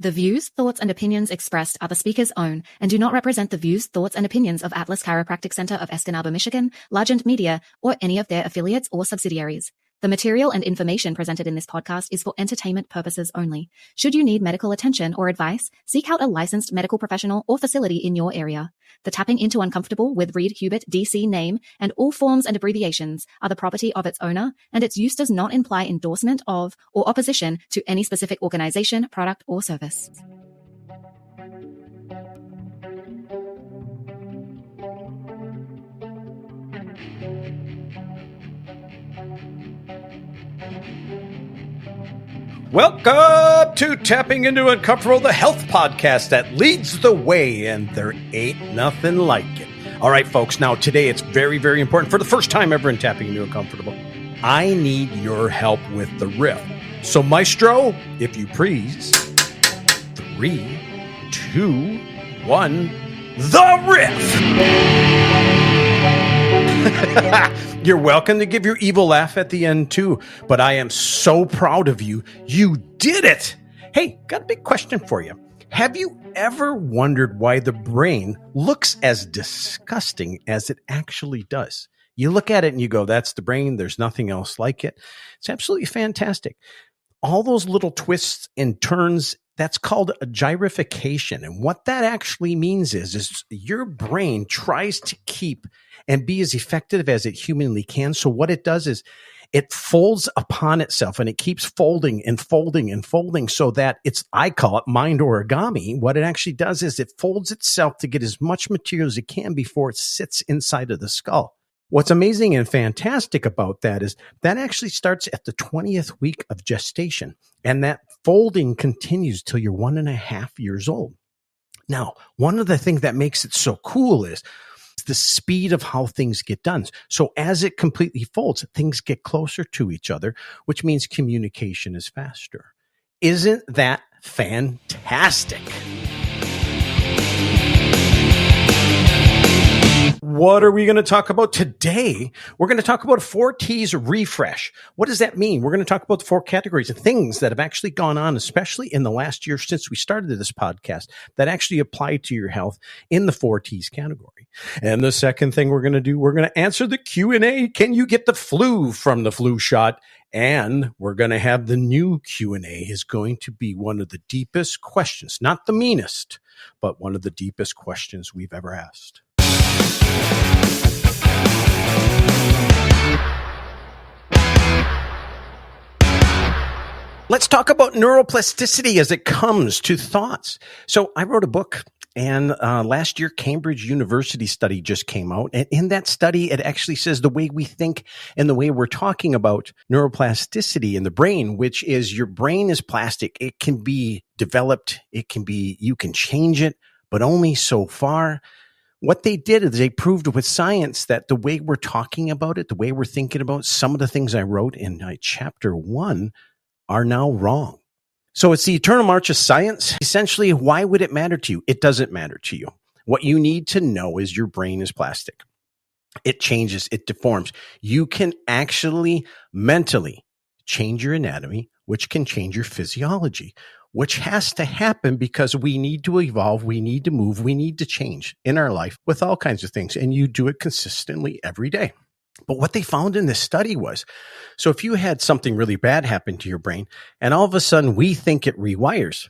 The views, thoughts, and opinions expressed are the speaker's own and do not represent the views, thoughts, and opinions of Atlas Chiropractic Center of Escanaba, Michigan, Largent Media, or any of their affiliates or subsidiaries. The material and information presented in this podcast is for entertainment purposes only. Should you need medical attention or advice, seek out a licensed medical professional or facility in your area. The Tapping Into Uncomfortable with Reade Hubert DC name and all forms and abbreviations are the property of its owner, and its use does not imply endorsement of or opposition to any specific organization, product, or service. Welcome to Tapping Into Uncomfortable, the health podcast that leads the way, and there ain't nothing like it. All right, folks, now today it's very, very important. For the first time ever in Tapping Into Uncomfortable, I need your help with the riff. So, Maestro, if you please, 3, 2, 1, the riff! You're welcome to give your evil laugh at the end too, but I am so proud of you. You did it. Hey, got a big question for you. Have you ever wondered why the brain looks as disgusting as it actually does? You look at it and you go, that's the brain. There's nothing else like it. It's absolutely fantastic. All those little twists and turns, that's called a gyrification. And what that actually means is your brain tries to keep and be as effective as it humanly can. So what it does is it folds upon itself and it keeps folding and folding and folding so that I call it mind origami. What it actually does is it folds itself to get as much material as it can before it sits inside of the skull. What's amazing and fantastic about that is that actually starts at the 20th week of gestation, and that folding continues till you're 1.5 years old. Now, one of the things that makes it so cool is the speed of how things get done. So as it completely folds, things get closer to each other, which means communication is faster. Isn't that fantastic? What are we going to talk about today? We're going to talk about 4 T's refresh. What does that mean? We're going to talk about the 4 categories of things that have actually gone on, especially in the last year since we started this podcast, that actually apply to your health in the 4 T's category. And the second thing we're going to do, we're going to answer the Q&A. Can you get the flu from the flu shot? And we're going to have the new Q&A is going to be one of the deepest questions, not the meanest, but one of the deepest questions we've ever asked. Let's talk about neuroplasticity as it comes to thoughts. So I wrote a book, and last year, Cambridge University study just came out. And in that study, it actually says the way we think and the way we're talking about neuroplasticity in the brain, which is your brain is plastic. It can be developed. You can change it, but only so far. What they did is they proved with science that the way we're talking about it, the way we're thinking about some of the things I wrote in chapter 1 are now wrong. So it's the eternal march of science. Essentially, why would it matter to you? It doesn't matter to you. What you need to know is your brain is plastic. It changes, it deforms. You can actually mentally change your anatomy, which can change your physiology, which has to happen because we need to evolve, we need to move, we need to change in our life with all kinds of things. And you do it consistently every day. But what they found in this study was, so if you had something really bad happen to your brain and all of a sudden we think it rewires,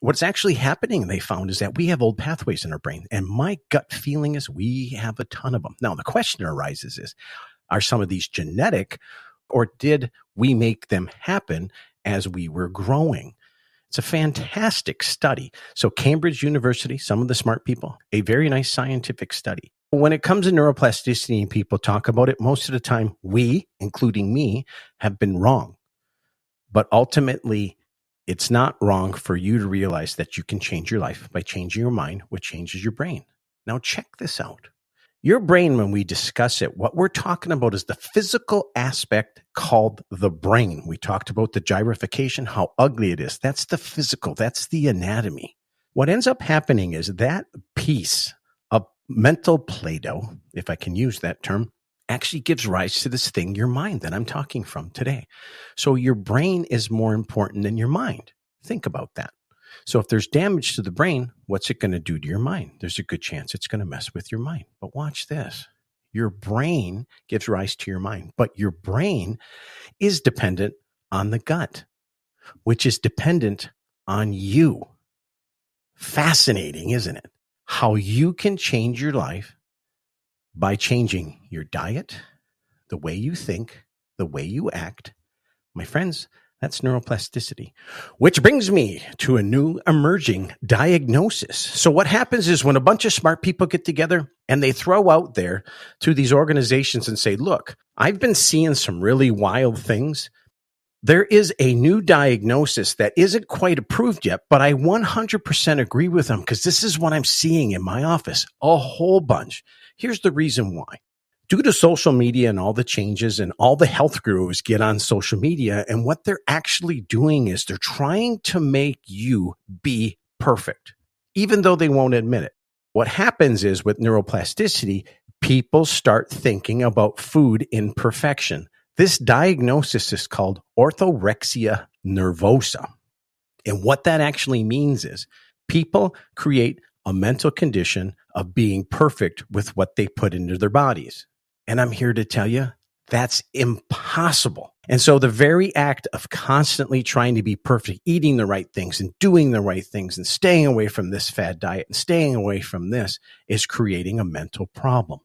what's actually happening, they found, is that we have old pathways in our brain. And my gut feeling is we have a ton of them. Now, the question arises is, are some of these genetic, or did we make them happen as we were growing? It's a fantastic study. So Cambridge University, some of the smart people, a very nice scientific study. When it comes to neuroplasticity and people talk about it, most of the time we, including me, have been wrong. But ultimately, it's not wrong for you to realize that you can change your life by changing your mind, which changes your brain. Now check this out. Your brain, when we discuss it, what we're talking about is the physical aspect called the brain. We talked about the gyrification, how ugly it is. That's the physical. That's the anatomy. What ends up happening is that piece of mental Play-Doh, if I can use that term, actually gives rise to this thing, your mind, that I'm talking from today. So your brain is more important than your mind. Think about that. So if there's damage to the brain, what's it going to do to your mind? There's a good chance it's going to mess with your mind. But watch this. Your brain gives rise to your mind, but your brain is dependent on the gut, which is dependent on you. Fascinating, isn't it? How you can change your life by changing your diet, the way you think, the way you act. My friends, that's neuroplasticity, which brings me to a new emerging diagnosis. So what happens is when a bunch of smart people get together and they throw out there to these organizations and say, look, I've been seeing some really wild things. There is a new diagnosis that isn't quite approved yet, but I 100% agree with them because this is what I'm seeing in my office, a whole bunch. Here's the reason why. Due to social media and all the changes and all the health gurus get on social media, and what they're actually doing is they're trying to make you be perfect, even though they won't admit it. What happens is with neuroplasticity, people start thinking about food in perfection. This diagnosis is called orthorexia nervosa. And what that actually means is people create a mental condition of being perfect with what they put into their bodies. And I'm here to tell you that's impossible. And so the very act of constantly trying to be perfect, eating the right things and doing the right things and staying away from this fad diet and staying away from this is creating a mental problem.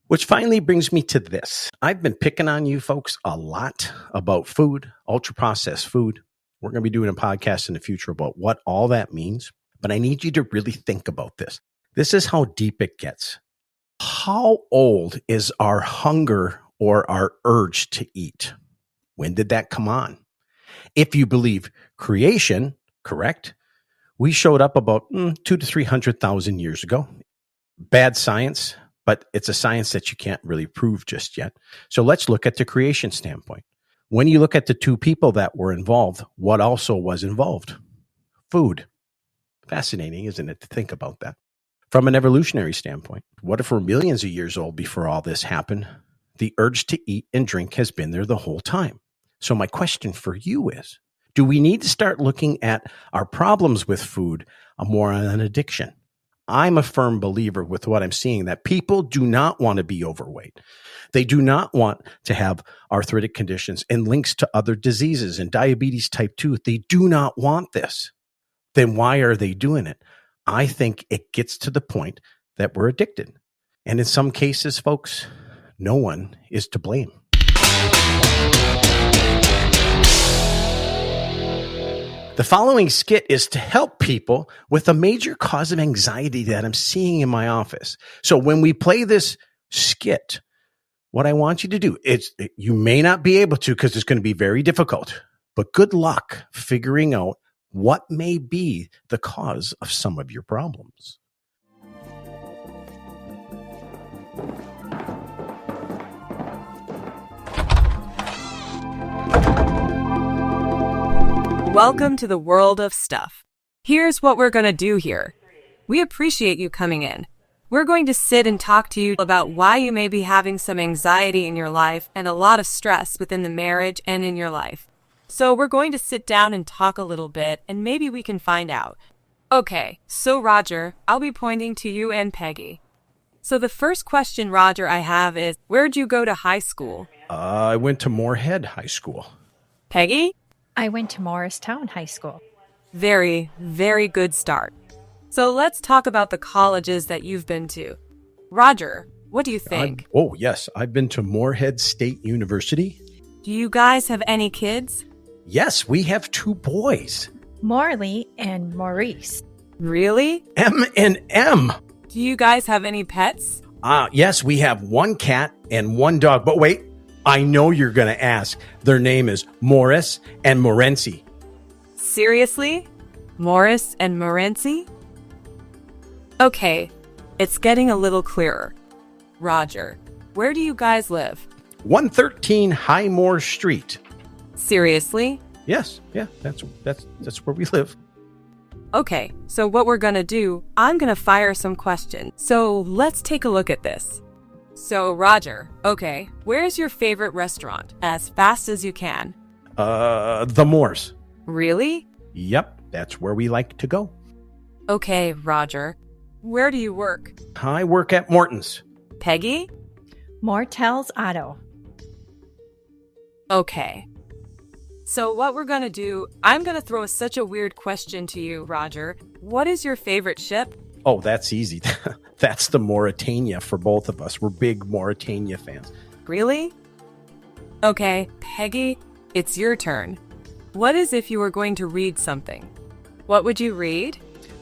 Which finally brings me to this. I've been picking on you folks a lot about food, ultra-processed food. We're going to be doing a podcast in the future about what all that means. But I need you to really think about this. This is how deep it gets. How old is our hunger or our urge to eat? When did that come on? If you believe creation, correct, we showed up about 200,000 to 300,000 years ago. Bad science, but it's a science that you can't really prove just yet. So let's look at the creation standpoint. When you look at the two people that were involved, what also was involved? Food. Fascinating, isn't it, to think about that? From an evolutionary standpoint, what if we're millions of years old before all this happened? The urge to eat and drink has been there the whole time. So my question for you is, do we need to start looking at our problems with food more on an addiction? I'm a firm believer with what I'm seeing that people do not want to be overweight. They do not want to have arthritic conditions and links to other diseases and diabetes type 2. They do not want this. Then why are they doing it? I think it gets to the point that we're addicted. And in some cases, folks, no one is to blame. The following skit is to help people with a major cause of anxiety that I'm seeing in my office. So when we play this skit, what I want you to do is, you may not be able to because it's going to be very difficult, but good luck figuring out what may be the cause of some of your problems. Welcome to the world of stuff. Here's what we're going to do here. We appreciate you coming in. We're going to sit and talk to you about why you may be having some anxiety in your life and a lot of stress within the marriage and in your life. So we're going to sit down and talk a little bit, and maybe we can find out. Okay, so Roger, I'll be pointing to you and Peggy. So the first question, Roger, I have is, where'd you go to high school? I went to Moorhead High School. Peggy? I went to Morristown High School. Very, very good start. So let's talk about the colleges that you've been to. Roger, what do you think? Yes, I've been to Moorhead State University. Do you guys have any kids? Yes, we have 2 boys. Morley and Maurice. Really? M and M. Do you guys have any pets? Yes, we have 1 cat and 1 dog. But wait, I know you're going to ask. Their name is Morris and Morency. Seriously? Morris and Morency? Okay, it's getting a little clearer. Roger, where do you guys live? 113 Highmore Street. Seriously? Yes, yeah, that's where we live. Okay, so what we're gonna do, I'm gonna fire some questions. So let's take a look at this. So Roger, okay, where's your favorite restaurant? As fast as you can. The Moors. Really? Yep, That's where we like to go. Okay, Roger. Where do you work? I work at Morton's. Peggy? Mortel's Auto. Okay. So what we're gonna do, I'm gonna throw such a weird question to you, Roger. What is your favorite ship? Oh, that's easy. That's the Mauritania for both of us. We're big Mauritania fans. Really? Okay, Peggy, it's your turn. What is if you were going to read something? What would you read?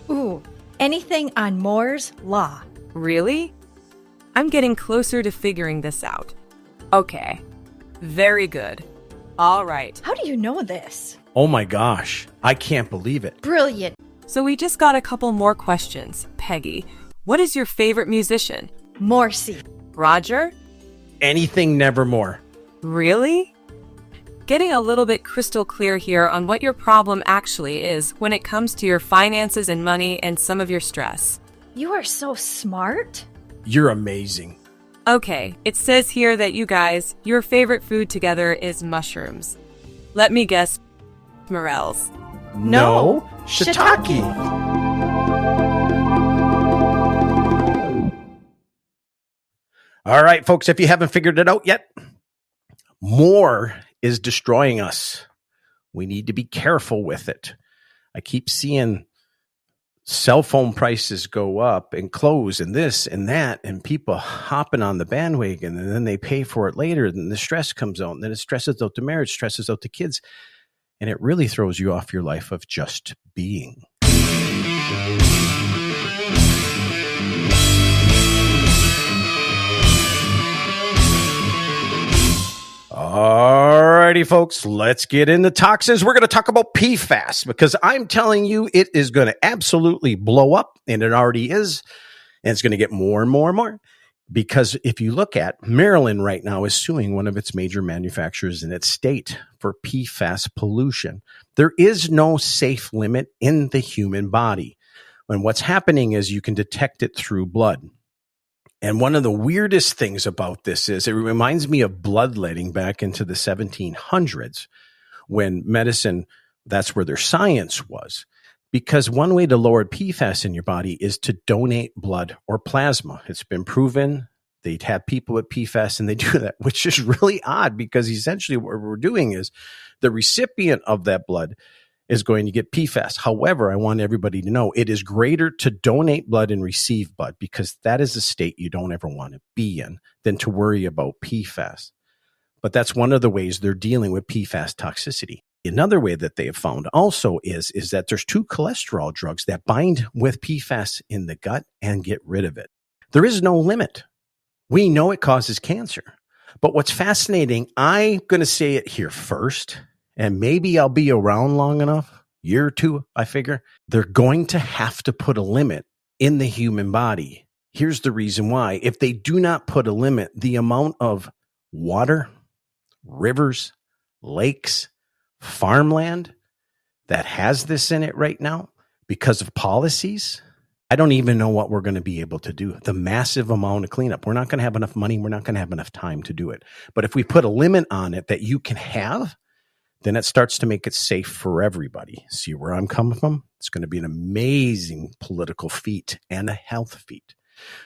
Ooh, anything on Moore's Law. Really? I'm getting closer to figuring this out. Okay. Very good. All right. How do you know this? Oh my gosh, I can't believe it. Brilliant. So we just got a couple more questions. Peggy, what is your favorite musician? Morrissey. Roger? Anything Nevermore. Really? Getting a little bit crystal clear here on what your problem actually is when it comes to your finances and money and some of your stress. You are so smart. You're amazing. Okay, it says here that you guys, your favorite food together is mushrooms. Let me guess, morels. No, shiitake. All right, folks, if you haven't figured it out yet, more is destroying us. We need to be careful with it. I keep seeing cell phone prices go up and clothes and this and that, and people hopping on the bandwagon, and then they pay for it later, and the stress comes out, and then it stresses out the marriage, stresses out the kids, and it really throws you off your life of just being. Alrighty, folks, let's get into toxins. We're going to talk about PFAS because I'm telling you it is going to absolutely blow up, and it already is, and it's going to get more and more and more. Because if you look at Maryland right now is suing one of its major manufacturers in its state for PFAS pollution. There is no safe limit in the human body. And what's happening is you can detect it through blood. And one of the weirdest things about this is it reminds me of bloodletting back into the 1700s when medicine, that's where their science was. Because one way to lower PFAS in your body is to donate blood or plasma. It's been proven. They'd have people with PFAS and they do that, which is really odd because essentially what we're doing is the recipient of that blood is going to get PFAS. However, I want everybody to know it is greater to donate blood and receive blood because that is a state you don't ever want to be in than to worry about PFAS. But that's one of the ways they're dealing with PFAS toxicity. Another way that they have found also is that there's 2 cholesterol drugs that bind with PFAS in the gut and get rid of it. There is no limit. We know it causes cancer. But what's fascinating, I'm going to say it here first, and maybe I'll be around long enough, year or two, I figure. They're going to have to put a limit in the human body. Here's the reason why. If they do not put a limit, the amount of water, rivers, lakes, farmland that has this in it right now because of policies, I don't even know what we're going to be able to do. The massive amount of cleanup. We're not going to have enough money. We're not going to have enough time to do it. But if we put a limit on it that you can have, then it starts to make it safe for everybody. See where I'm coming from? It's going to be an amazing political feat and a health feat.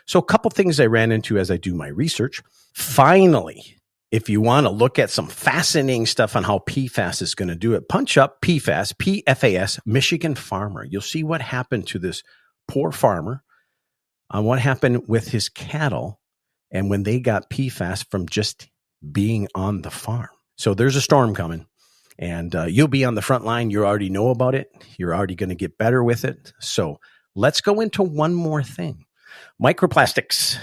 So a couple things I ran into as I do my research. Finally, if you want to look at some fascinating stuff on how PFAS is going to do it, punch up PFAS, Michigan farmer. You'll see what happened to this poor farmer, what happened with his cattle, and when they got PFAS from just being on the farm. So there's a storm coming, and you'll be on the front line. You already know about it. You're already going to get better with it. So let's go into one more thing. Microplastics.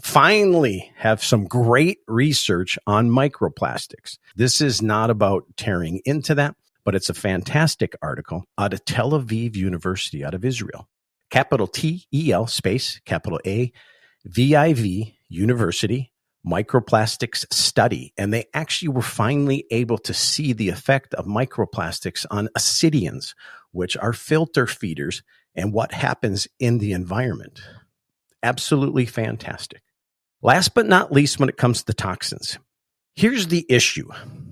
Finally have some great research on microplastics. This is not about tearing into that, but it's a fantastic article out of Tel Aviv University out of Israel. Capital T-E-L space, capital A-V-I-V University Microplastics Study. And they actually were finally able to see the effect of microplastics on ascidians, which are filter feeders, and what happens in the environment. Absolutely fantastic. Last but not least, when it comes to toxins, here's the issue.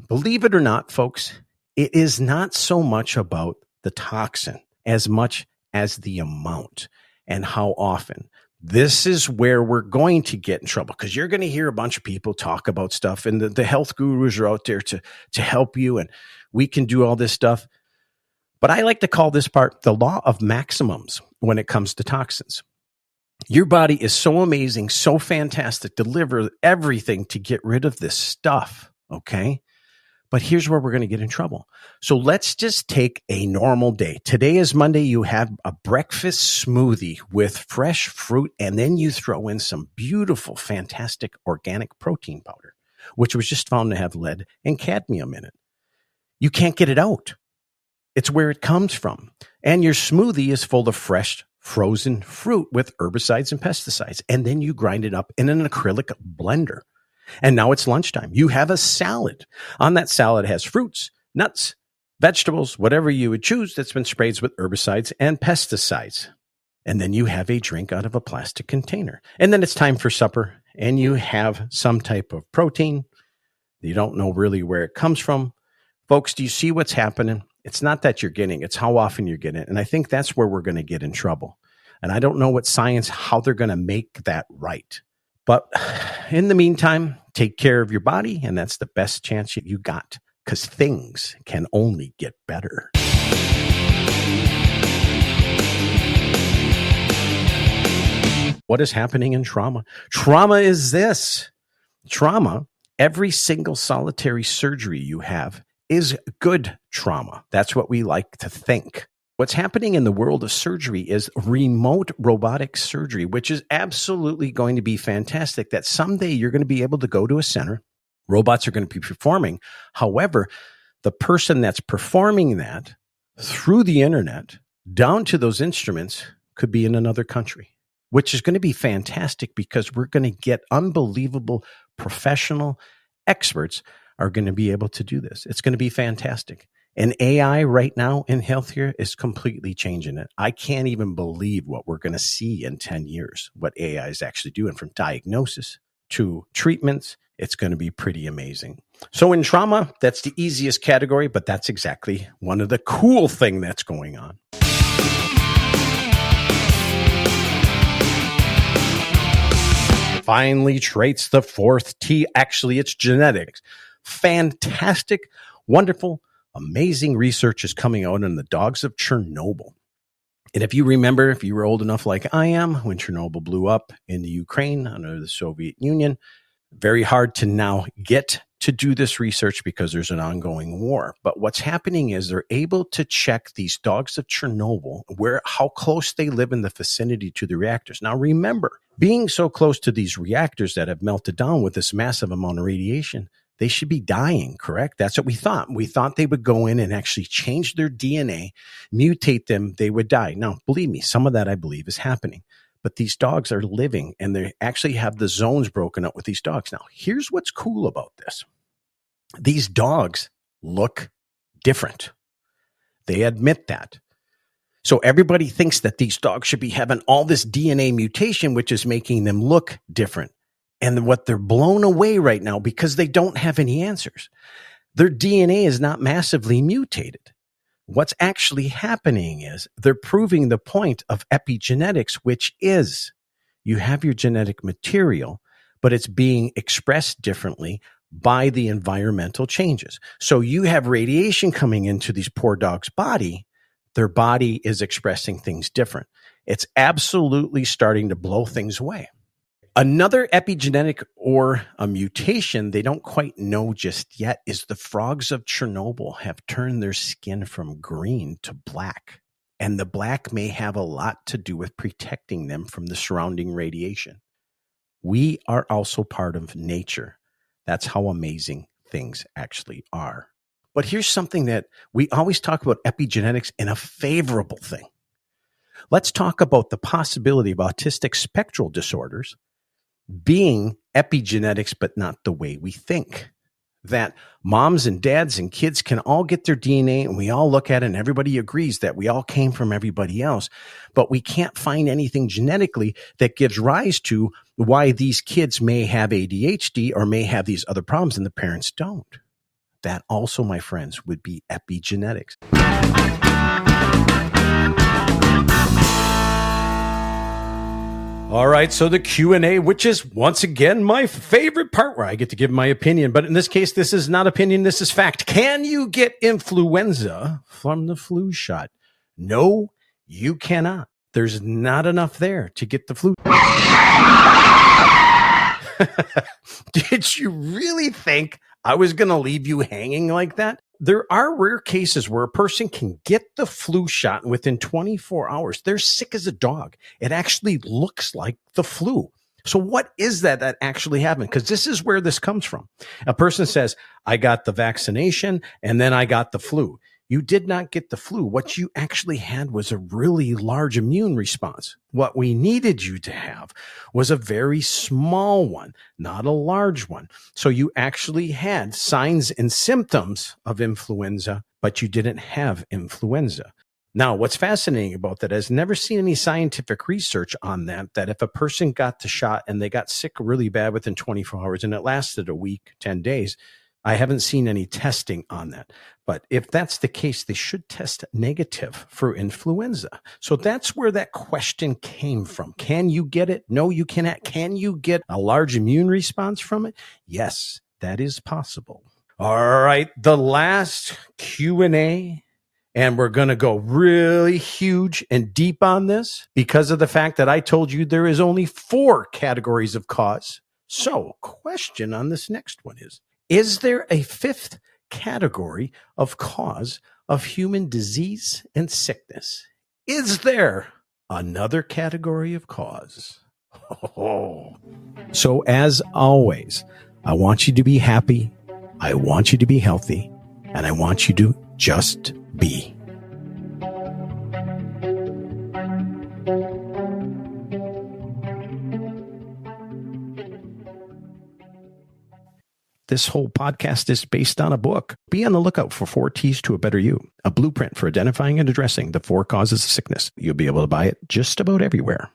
Believe it or not, folks, it is not so much about the toxin. as much as the amount and how often. This is where we're going to get in trouble, because you're going to hear a bunch of people talk about stuff, and the health gurus are out there to help you, and we can do all this stuff. But I like to call this part the law of maximums when it comes to toxins. Your body is so amazing, so fantastic, deliver everything to get rid of this stuff, okay? But here's where we're going to get in trouble. So let's just take a normal day. Today is Monday. You have a breakfast smoothie with fresh fruit, and then you throw in some beautiful, fantastic organic protein powder, which was just found to have lead and cadmium in it. You can't get it out. It's where it comes from. And your smoothie is full of fresh, frozen fruit with herbicides and pesticides. And then you grind it up in an acrylic blender. And now it's lunchtime. You have a salad. On that salad has fruits, nuts, vegetables, whatever you would choose that's been sprayed with herbicides and pesticides. And then you have a drink out of a plastic container. And then it's time for supper, and you have some type of protein. You don't know really where it comes from. Folks, do you see what's happening? It's not that you're getting, it's how often you're getting it. And I think that's where we're going to get in trouble. And I don't know what science, how they're going to make that right. But in the meantime, take care of your body, and that's the best chance you got, because things can only get better. What is happening in trauma? Trauma is this. Trauma, every single solitary surgery you have is good trauma. That's what we like to think. What's happening in the world of surgery is remote robotic surgery, which is absolutely going to be fantastic, that someday you're going to be able to go to a center. Robots are going to be performing. However, the person that's performing that through the internet down to those instruments could be in another country, which is going to be fantastic, because we're going to get unbelievable professional experts are going to be able to do this. It's going to be fantastic. And AI right now in healthcare is completely changing it. I can't even believe what we're going to see in 10 years, what AI is actually doing, from diagnosis to treatments. It's going to be pretty amazing. So in trauma, that's the easiest category, but that's exactly one of the cool things that's going on. Finally, traits, the fourth T. Actually, it's genetics. Fantastic, wonderful, amazing research is coming out on the dogs of Chernobyl. And if you remember, if you were old enough like I am, when Chernobyl blew up in the Ukraine under the Soviet Union, very hard to now get to do this research because there's an ongoing war. But what's happening is they're able to check these dogs of Chernobyl, how close they live in the vicinity to the reactors. Now remember, being so close to these reactors that have melted down with this massive amount of radiation, they should be dying, correct? That's what we thought. We thought they would go in and actually change their DNA, mutate them, they would die. Now, believe me, some of that I believe is happening. But these dogs are living, and they actually have the zones broken up with these dogs. Now, here's what's cool about this. These dogs look different. They admit that. So everybody thinks that these dogs should be having all this DNA mutation, which is making them look different. And what they're blown away right now, because they don't have any answers. Their DNA is not massively mutated. What's actually happening is they're proving the point of epigenetics, which is you have your genetic material, but it's being expressed differently by the environmental changes. So you have radiation coming into these poor dogs' body. Their body is expressing things different. It's absolutely starting to blow things away. Another epigenetic or a mutation they don't quite know just yet is the frogs of Chernobyl have turned their skin from green to black. And the black may have a lot to do with protecting them from the surrounding radiation. We are also part of nature. That's how amazing things actually are. But here's something that we always talk about epigenetics in a favorable thing. Let's talk about the possibility of autistic spectral disorders being epigenetics, but not the way we think. That moms and dads and kids can all get their DNA, and we all look at it and everybody agrees that we all came from everybody else, but we can't find anything genetically that gives rise to why these kids may have ADHD or may have these other problems and the parents don't. That also, my friends, would be epigenetics. All right, so the Q&A, which is once again my favorite part where I get to give my opinion, but in this case, this is not opinion, this is fact. Can you get influenza from the flu shot? No, you cannot. There's not enough there to get the flu. Did you really think I was going to leave you hanging like that? There are rare cases where a person can get the flu shot and within 24 hours. They're sick as a dog. It actually looks like the flu. So what is that actually happened? Because this is where this comes from. A person says, I got the vaccination and then I got the flu. You did not get the flu. What you actually had was a really large immune response. What we needed you to have was a very small one, not a large one. So you actually had signs and symptoms of influenza, but you didn't have influenza. Now, what's fascinating about that is I've never seen any scientific research on that if a person got the shot and they got sick really bad within 24 hours and it lasted a week, 10 days, I haven't seen any testing on that. But if that's the case, they should test negative for influenza. So that's where that question came from. Can you get it? No, you cannot. Can you get a large immune response from it? Yes, that is possible. All right, the last Q&A, and we're going to go really huge and deep on this because of the fact that I told you there is only 4 categories of cause. So question on this next one is there a 5th category of cause of human disease and sickness? Is there another category of cause? So as always, I want you to be happy. I want you to be healthy. And I want you to just be. This whole podcast is based on a book. Be on the lookout for 4 T's to a Better You, a blueprint for identifying and addressing the 4 causes of sickness. You'll be able to buy it just about everywhere.